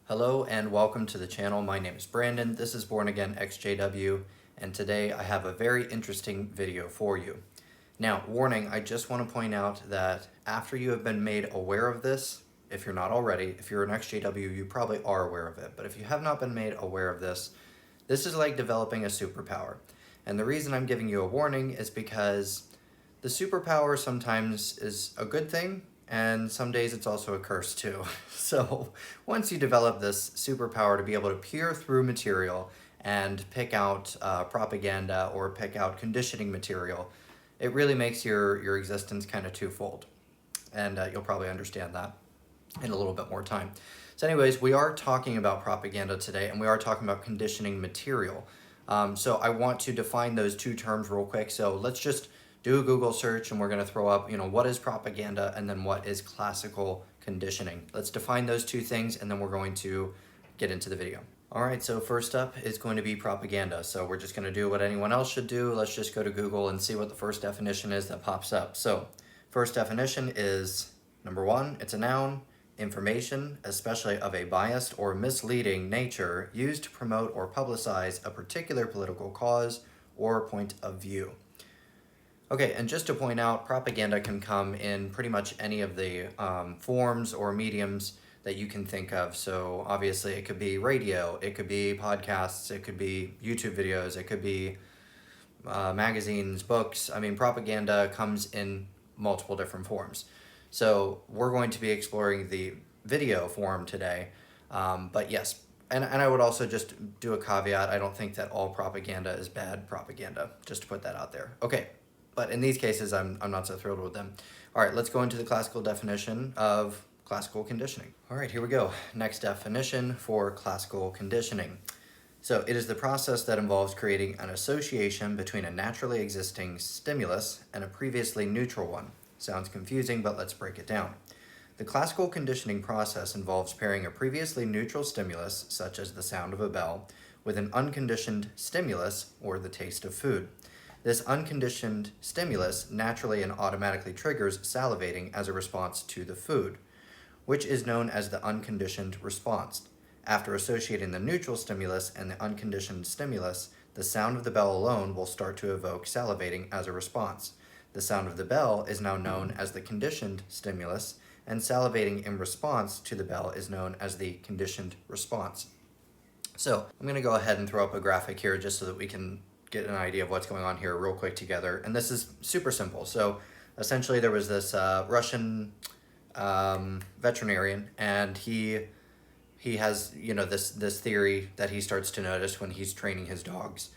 Hello and welcome to the channel. My name is Brandon. This is Born Again XJW, and today I have a very interesting video for you. Now, warning, I just want to point out that after you have been made aware of this, if you're not already, if you're an XJW, you probably are aware of it, but if you have not been made aware of this, this is like developing a superpower. And the reason I'm giving you a warning is because the superpower sometimes is a good thing, and some days it's also a curse too. So once you develop this superpower to be able to peer through material and pick out propaganda or pick out conditioning material, it really makes your existence kind of twofold. And you'll probably understand that in a little bit more time. So anyways, we are talking about propaganda today, and we are talking about conditioning material. So I want to define those two terms real quick. So let's just do a Google search, and we're going to throw up, what is propaganda and then what is classical conditioning. Let's define those two things, and then we're going to get into the video. All right, so first up is going to be propaganda. So we're just going to do what anyone else should do. Let's just go to Google and see what the first definition is that pops up. So first definition is, number one, it's a noun, information, especially of a biased or misleading nature, used to promote or publicize a particular political cause or point of view. Okay, and just to point out, propaganda can come in pretty much any of the forms or mediums that you can think of. So obviously it could be radio, it could be podcasts, it could be YouTube videos, it could be magazines, books. I mean, propaganda comes in multiple different forms. So we're going to be exploring the video form today. But yes, and I would also just do a caveat. I don't think that all propaganda is bad propaganda, just to put that out there. Okay. But in these cases, I'm not so thrilled with them. All right, let's go into the classical definition of classical conditioning. All right, here we go. Next definition for classical conditioning. So it is the process that involves creating an association between a naturally existing stimulus and a previously neutral one. Sounds confusing, but let's break it down. The classical conditioning process involves pairing a previously neutral stimulus, such as the sound of a bell, with an unconditioned stimulus, or the taste of food. This unconditioned stimulus naturally and automatically triggers salivating as a response to the food, which is known as the unconditioned response. After associating the neutral stimulus and the unconditioned stimulus, the sound of the bell alone will start to evoke salivating as a response. The sound of the bell is now known as the conditioned stimulus, and salivating in response to the bell is known as the conditioned response. So I'm going to go ahead and throw up a graphic here just so that we can get an idea of what's going on here real quick together. And this is super simple. So essentially there was this Russian veterinarian, and he has, this theory that he starts to notice when he's training his dogs.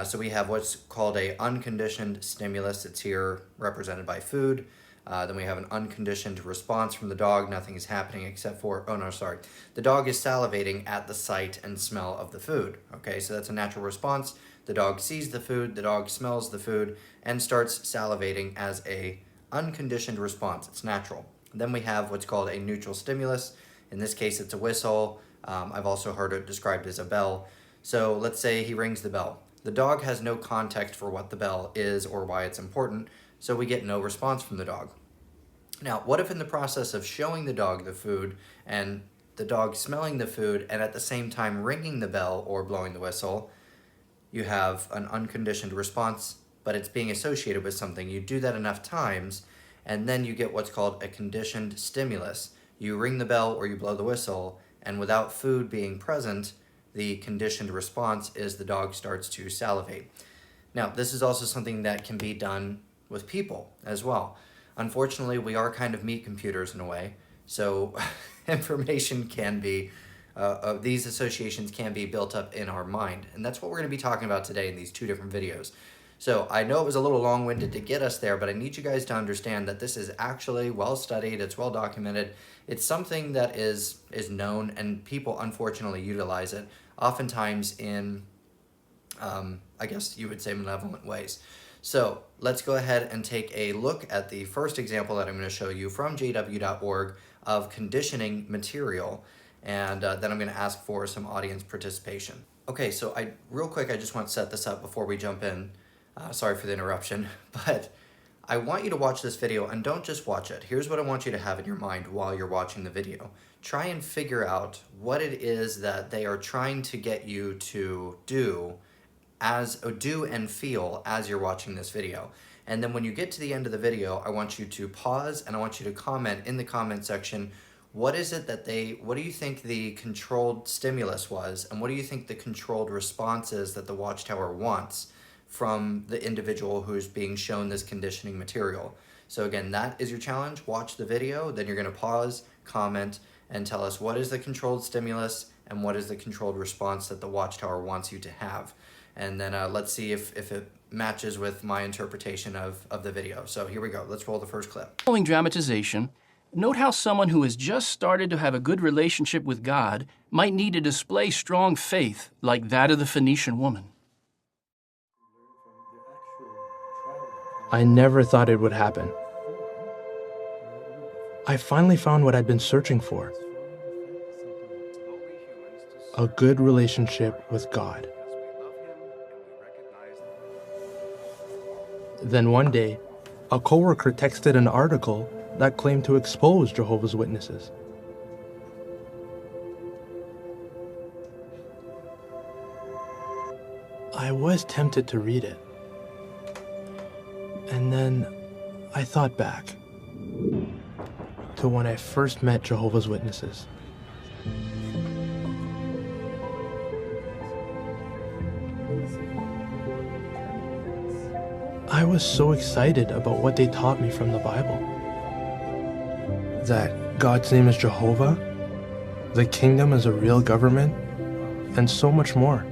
So we have what's called a unconditioned stimulus. It's here represented by food. Then we have an unconditioned response from the dog. Nothing is happening except for, the dog is salivating at the sight and smell of the food. Okay, so that's a natural response. The dog sees the food, the dog smells the food, and starts salivating as a unconditioned response. It's natural. Then we have what's called a neutral stimulus. In this case, it's a whistle. I've also heard it described as a bell. So let's say he rings the bell. The dog has no context for what the bell is or why it's important, so we get no response from the dog. Now, what if in the process of showing the dog the food and the dog smelling the food and at the same time ringing the bell or blowing the whistle, you have an unconditioned response, but it's being associated with something. You do that enough times, and then you get what's called a conditioned stimulus. You ring the bell or you blow the whistle, and without food being present, the conditioned response is the dog starts to salivate. Now, this is also something that can be done with people as well. Unfortunately, we are kind of meat computers in a way, so information can be these associations can be built up in our mind. And that's what we're going to be talking about today in these two different videos. So I know it was a little long-winded to get us there, but I need you guys to understand that this is actually well-studied, it's well-documented. It's something that is known, and people unfortunately utilize it, oftentimes in, I guess you would say, malevolent ways. So let's go ahead and take a look at the first example that I'm going to show you from jw.org of conditioning material. And then I'm going to ask for some audience participation. Okay, so real quick, I just want to set this up before we jump in. Sorry for the interruption, but I want you to watch this video, and don't just watch it. Here's what I want you to have in your mind while you're watching the video. Try and figure out what it is that they are trying to get you to do and feel as you're watching this video. And then when you get to the end of the video, I want you to pause and I want you to comment in the comment section, what do you think the controlled stimulus was, and what do you think the controlled response is that the Watchtower wants from the individual who's being shown this conditioning material? So again, that is your challenge. Watch the video, then you're gonna pause, comment, and tell us what is the controlled stimulus and what is the controlled response that the Watchtower wants you to have. And then let's see if it matches with my interpretation of the video. So here we go, let's roll the first clip. Following dramatization, note how someone who has just started to have a good relationship with God might need to display strong faith like that of the Phoenician woman. I never thought it would happen. I finally found what I'd been searching for. A good relationship with God. Then one day, a coworker texted an article that claimed to expose Jehovah's Witnesses. I was tempted to read it. And then I thought back to when I first met Jehovah's Witnesses. I was so excited about what they taught me from the Bible. That God's name is Jehovah, the kingdom is a real government, and so much more.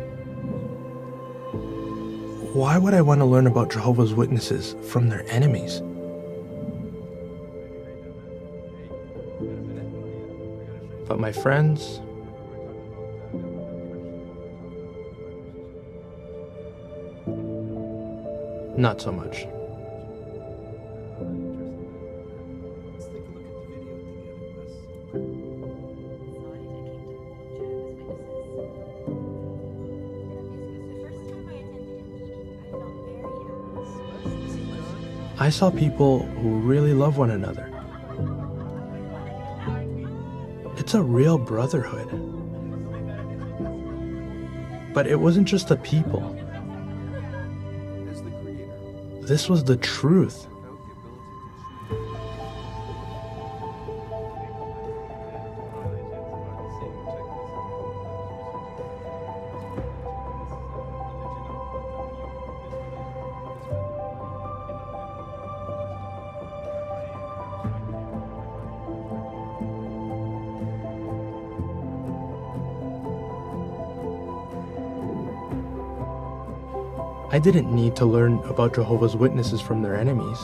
Why would I want to learn about Jehovah's Witnesses from their enemies? But my friends, not so much. I saw people who really love one another. It's a real brotherhood. But it wasn't just the people. This was the truth. I didn't need to learn about Jehovah's Witnesses from their enemies.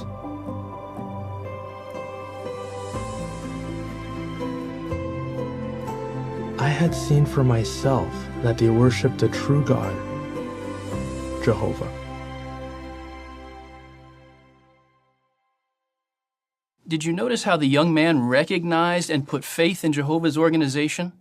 I had seen for myself that they worshiped the true God, Jehovah. Did you notice how the young man recognized and put faith in Jehovah's organization?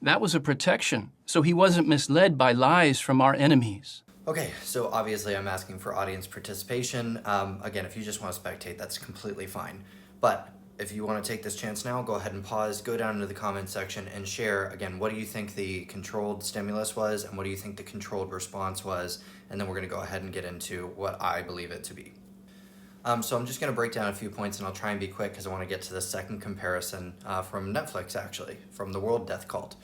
That was a protection, so he wasn't misled by lies from our enemies. Okay, so obviously I'm asking for audience participation. Again, if you just want to spectate, that's completely fine. But if you want to take this chance now, go ahead and pause, go down into the comment section and share, again, what do you think the controlled stimulus was and what do you think the controlled response was? And then we're going to go ahead and get into what I believe it to be. So I'm just going to break down a few points and I'll try and be quick because I want to get to the second comparison from Netflix, actually, from the World Death Cult.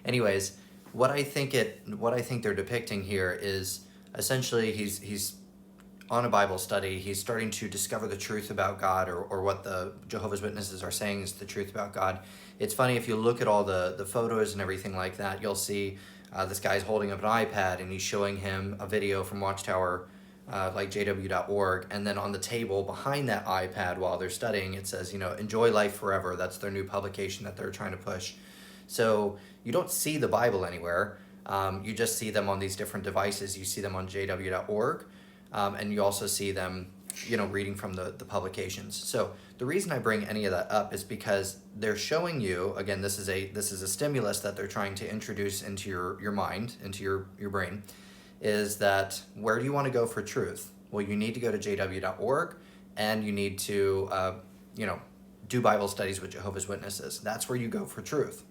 Anyways, what I think they're depicting here is essentially he's on a Bible study. He's starting to discover the truth about God, or what the Jehovah's Witnesses are saying is the truth about God. It's funny, if you look at all the photos and everything like that, you'll see this guy's holding up an iPad and he's showing him a video from Watchtower, like jw.org, and then on the table behind that iPad while they're studying, it says, Enjoy Life Forever. That's their new publication that they're trying to push. So you don't see the Bible anywhere. You just see them on these different devices. You see them on jw.org, and you also see them, reading from the publications. So the reason I bring any of that up is because they're showing you, again, this is a stimulus that they're trying to introduce into your mind, into your brain, is that where do you want to go for truth? Well, you need to go to jw.org and you need to, do Bible studies with Jehovah's Witnesses. That's where you go for truth,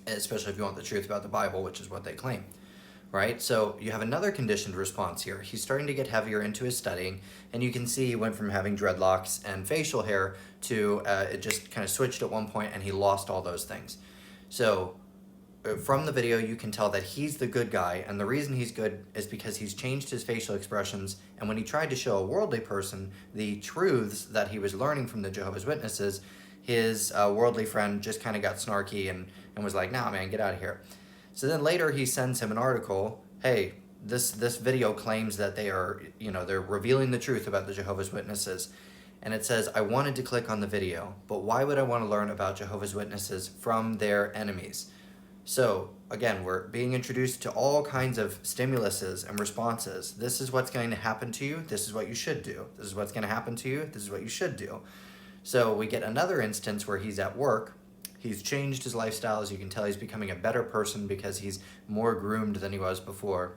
especially if you want the truth about the Bible, which is what they claim. Right? So you have another conditioned response here. He's starting to get heavier into his studying, and you can see he went from having dreadlocks and facial hair to it just kind of switched at one point, and he lost all those things. So from the video, you can tell that he's the good guy, and the reason he's good is because he's changed his facial expressions, and when he tried to show a worldly person the truths that he was learning from the Jehovah's Witnesses, his worldly friend just kind of got snarky and was like, nah, man, get out of here. So then later he sends him an article, hey, this video claims that they are, they're revealing the truth about the Jehovah's Witnesses. And it says, I wanted to click on the video, but why would I want to learn about Jehovah's Witnesses from their enemies? So again, we're being introduced to all kinds of stimuluses and responses. This is what's going to happen to you. This is what you should do. This is what's going to happen to you. This is what you should do. So we get another instance where he's at work. He's changed his lifestyle. As you can tell, he's becoming a better person because he's more groomed than he was before.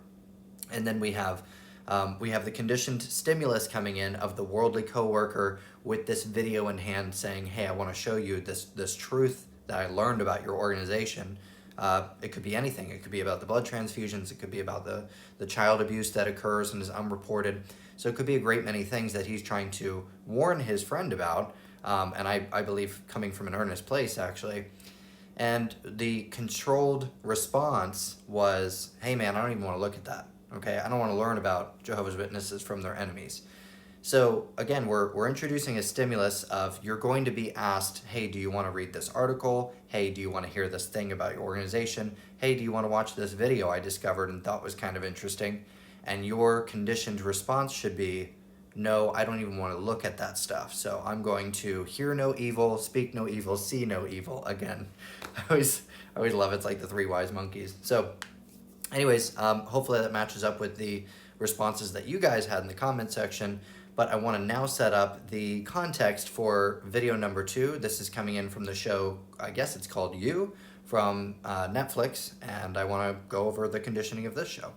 And then we have the conditioned stimulus coming in of the worldly coworker with this video in hand saying, hey, I want to show you this truth that I learned about your organization. It could be anything. It could be about the blood transfusions. It could be about the child abuse that occurs and is unreported. So it could be a great many things that he's trying to warn his friend about. And I believe coming from an earnest place, actually. And the controlled response was, hey man, I don't even want to look at that, okay? I don't want to learn about Jehovah's Witnesses from their enemies. So again, we're introducing a stimulus of you're going to be asked, hey, do you want to read this article? Hey, do you want to hear this thing about your organization? Hey, do you want to watch this video I discovered and thought was kind of interesting? And your conditioned response should be, no, I don't even want to look at that stuff. So I'm going to hear no evil, speak no evil, see no evil. Again, I always love it. It's like the three wise monkeys. So anyways, hopefully that matches up with the responses that you guys had in the comment section. But I want to now set up the context for video number 2. This is coming in from the show, I guess it's called You, from Netflix. And I want to go over the conditioning of this show.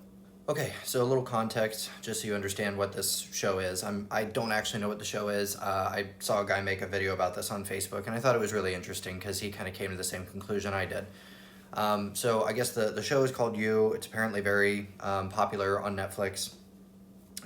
Okay, so a little context, just so you understand what this show is. I don't actually know what the show is. I saw a guy make a video about this on Facebook, and I thought it was really interesting because he kind of came to the same conclusion I did. So I guess the show is called You. It's apparently very popular on Netflix.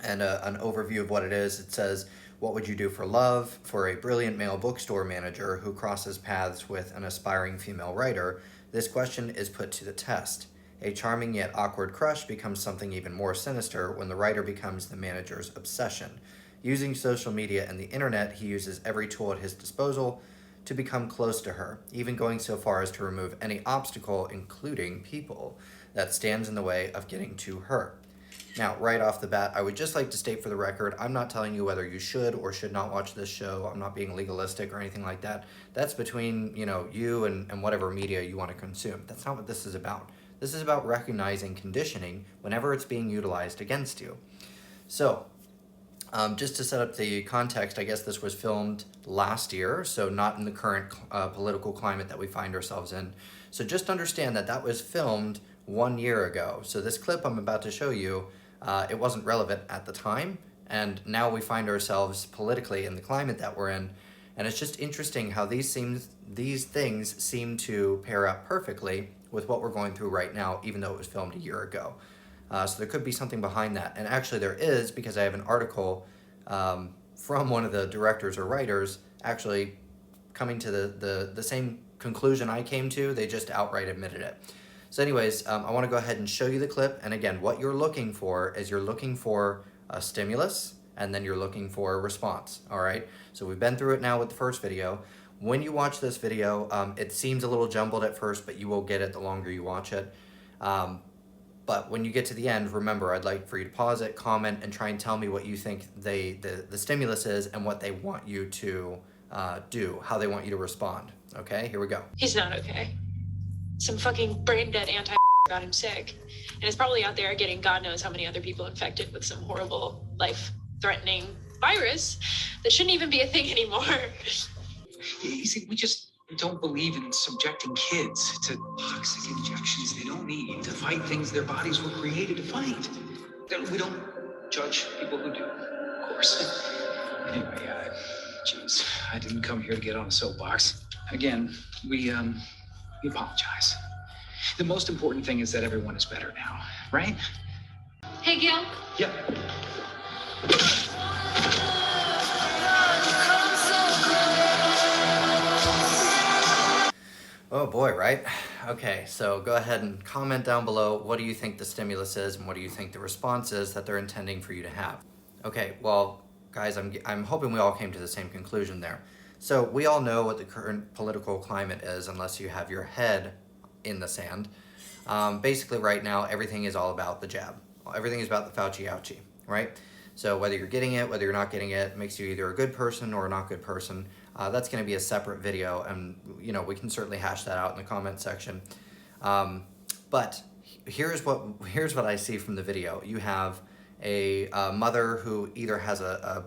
And an overview of what it is, it says, what would you do for love? For a brilliant male bookstore manager who crosses paths with an aspiring female writer, this question is put to the test. A charming yet awkward crush becomes something even more sinister when the writer becomes the manager's obsession. Using social media and the internet, he uses every tool at his disposal to become close to her, even going so far as to remove any obstacle, including people, that stands in the way of getting to her. Now, right off the bat, I would just like to state for the record, I'm not telling you whether you should or should not watch this show. I'm not being legalistic or anything like that. That's between, you and whatever media you want to consume. That's not what this is about. This is about recognizing conditioning whenever it's being utilized against you. So, just to set up the context, I guess this was filmed last year, so not in the current political climate that we find ourselves in. So just understand that was filmed 1 year ago. So this clip I'm about to show you, it wasn't relevant at the time, and now we find ourselves politically in the climate that we're in. And it's just interesting how these things seem to pair up perfectly with what we're going through right now, even though it was filmed a year ago. So there could be something behind that. And actually there is, because I have an article from one of the directors or writers actually coming to the same conclusion I came to. They just outright admitted it. So anyways, I want to go ahead and show you the clip. And again, what you're looking for is you're looking for a stimulus, and then you're looking for a response, all right? So we've been through it now with the first video. When you watch this video, it seems a little jumbled at first, but you will get it the longer you watch it. But when you get to the end, remember, I'd like for you to pause it, comment, and try and tell me what you think the stimulus is and what they want you to do, how they want you to respond. Okay, here we go. He's not okay. Some fucking brain-dead anti got him sick. And it's probably out there getting God knows how many other people infected with some horrible, life-threatening virus that shouldn't even be a thing anymore. You see, we just don't believe in subjecting kids to toxic injections they don't need to fight things their bodies were created to fight. We don't judge people who do, of course. Anyway, geez, I didn't come here to get on a soapbox. Again, we apologize. The most important thing is that everyone is better now, right? Hey, Gil. Yeah. Oh boy, right? Okay, so go ahead and comment down below. What do you think the stimulus is, and what do you think the response is that they're intending for you to have? Okay, well, guys, I'm hoping we all came to the same conclusion there. So we all know what the current political climate is, unless you have your head in the sand. Basically, right now, everything is all about the jab. Everything is about the Fauci ouchie, right? So whether you're getting it, whether you're not getting it, makes you either a good person or a not good person. That's going to be a separate video, and we can certainly hash that out in the comment section. But here's what I see from the video. You have a mother who either has a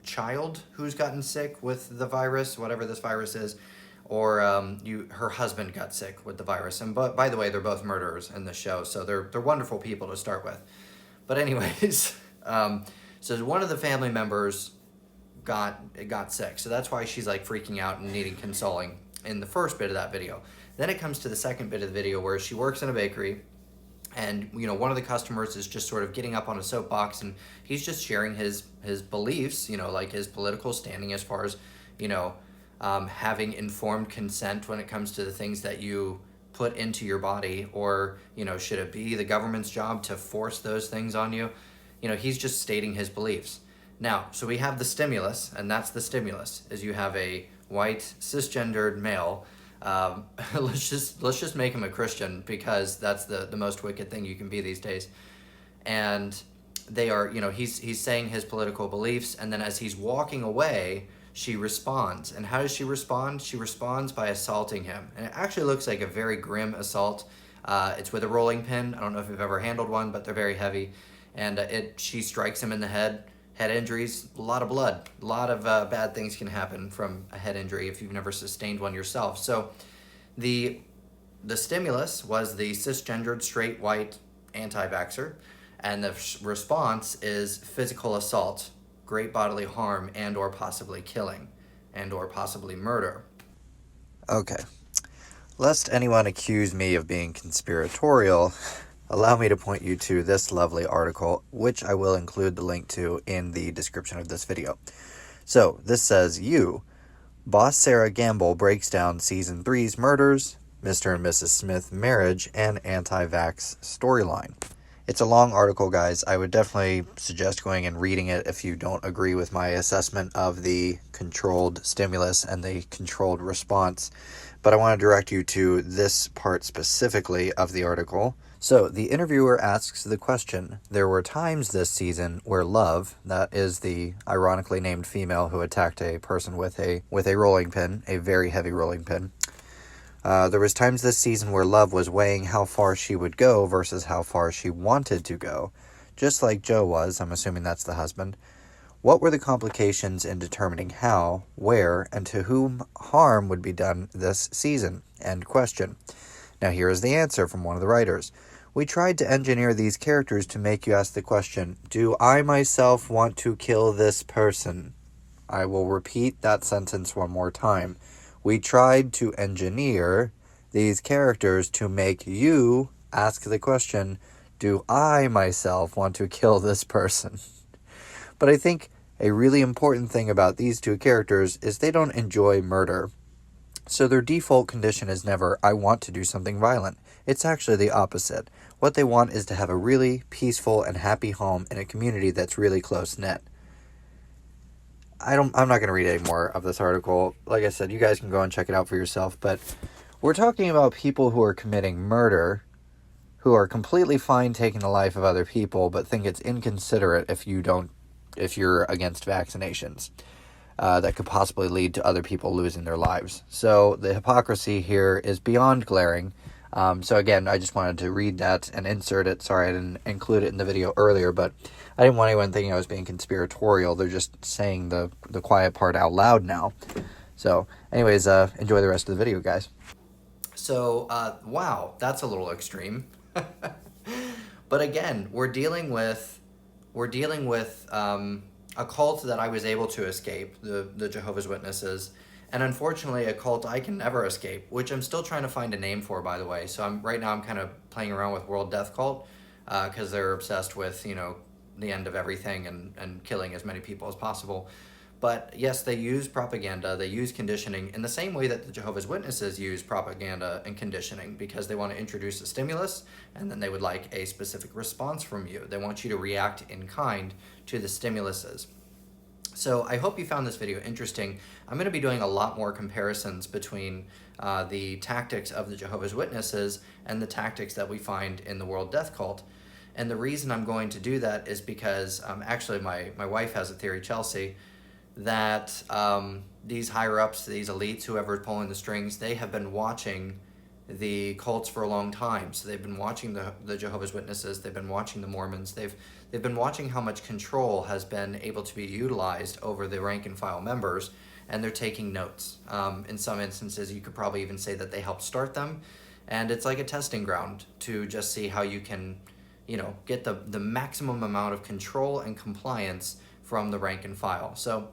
child who's gotten sick with the virus, whatever this virus is, or her husband got sick with the virus. And by the way, they're both murderers in the show, so they're wonderful people to start with. But anyways, so one of the family members got sick, so that's why she's like freaking out and needing consoling in the first bit of that video. Then it comes to the second bit of the video where she works in a bakery, and one of the customers is just sort of getting up on a soapbox, and he's just sharing his beliefs, like his political standing as far as having informed consent when it comes to the things that you put into your body, or should it be the government's job to force those things on you? He's just stating his beliefs. Now, so we have the stimulus, and that's the stimulus, is you have a white cisgendered male. Let's just make him a Christian, because that's the most wicked thing you can be these days. And they are, he's saying his political beliefs, and then as he's walking away, she responds. And how does she respond? She responds by assaulting him. And it actually looks like a very grim assault. It's with a rolling pin. I don't know if you've ever handled one, but they're very heavy. And she strikes him in the head injuries, a lot of blood, a lot of bad things can happen from a head injury if you've never sustained one yourself. So the stimulus was the cisgendered, straight, white anti-vaxxer, and the response is physical assault, great bodily harm, and or possibly killing, and or possibly murder. Okay, lest anyone accuse me of being conspiratorial, allow me to point you to this lovely article, which I will include the link to in the description of this video. So, this says, Boss Sarah Gamble breaks down Season 3's murders, Mr. and Mrs. Smith marriage, and anti-vax storyline. It's a long article, guys. I would definitely suggest going and reading it if you don't agree with my assessment of the controlled stimulus and the controlled response. But I want to direct you to this part specifically of the article. So, the interviewer asks the question, there were times this season where Love, that is the ironically named female who attacked a person with a rolling pin, a very heavy rolling pin. There was times this season where Love was weighing how far she would go versus how far she wanted to go. Just like Joe was, I'm assuming that's the husband. What were the complications in determining how, where, and to whom harm would be done this season? End question. Now here is the answer from one of the writers. We tried to engineer these characters to make you ask the question, do I myself want to kill this person? I will repeat that sentence one more time. We tried to engineer these characters to make you ask the question, do I myself want to kill this person? But I think a really important thing about these two characters is they don't enjoy murder. So their default condition is never, I want to do something violent. It's actually the opposite. What they want is to have a really peaceful and happy home in a community that's really close-knit. I'm not going to read any more of this article. Like I said, you guys can go and check it out for yourself. But we're talking about people who are committing murder, who are completely fine taking the life of other people, but think it's inconsiderate if you're against vaccinations. That could possibly lead to other people losing their lives. So the hypocrisy here is beyond glaring. So again, I just wanted to read that and insert it. Sorry, I didn't include it in the video earlier, but I didn't want anyone thinking I was being conspiratorial. They're just saying the quiet part out loud now. So anyways, enjoy the rest of the video, guys. So, wow, that's a little extreme. But again, we're dealing with we're dealing with a cult that I was able to escape, the Jehovah's Witnesses, and unfortunately a cult I can never escape, which I'm still trying to find a name for, by the way. So right now I'm kind of playing around with World Death Cult, because they're obsessed with, you know, the end of everything and killing as many people as possible. But yes, they use propaganda, they use conditioning in the same way that the Jehovah's Witnesses use propaganda and conditioning, because they want to introduce a stimulus and then they would like a specific response from you. They want you to react in kind to the stimuluses. So I hope you found this video interesting. I'm going to be doing a lot more comparisons between the tactics of the Jehovah's Witnesses and the tactics that we find in the World Death Cult. And the reason I'm going to do that is because actually my wife has a theory, Chelsea, that these higher-ups, these elites, whoever's pulling the strings, they have been watching the cults for a long time. So they've been watching the Jehovah's Witnesses, they've been watching the Mormons, they've been watching how much control has been able to be utilized over the rank and file members, and they're taking notes. In some instances, you could probably even say that they helped start them, and it's like a testing ground to just see how you can, you know, get the maximum amount of control and compliance from the rank and file. So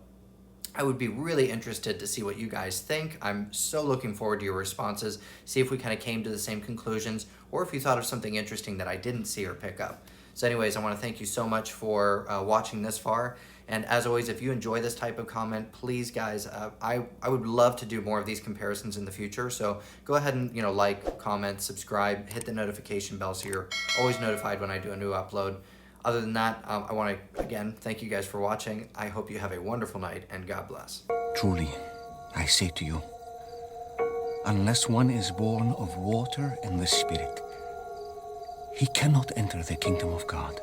I would be really interested to see what you guys think. I'm so looking forward to your responses, see if we kind of came to the same conclusions, or if you thought of something interesting that I didn't see or pick up. So anyways, I want to thank you so much for watching this far. And as always, if you enjoy this type of comment, please guys, I would love to do more of these comparisons in the future. So go ahead and, you know, like, comment, subscribe, hit the notification bell so you're always notified when I do a new upload. Other than that, I want to, again, thank you guys for watching. I hope you have a wonderful night, and God bless. Truly, I say to you, unless one is born of water and the Spirit, he cannot enter the kingdom of God.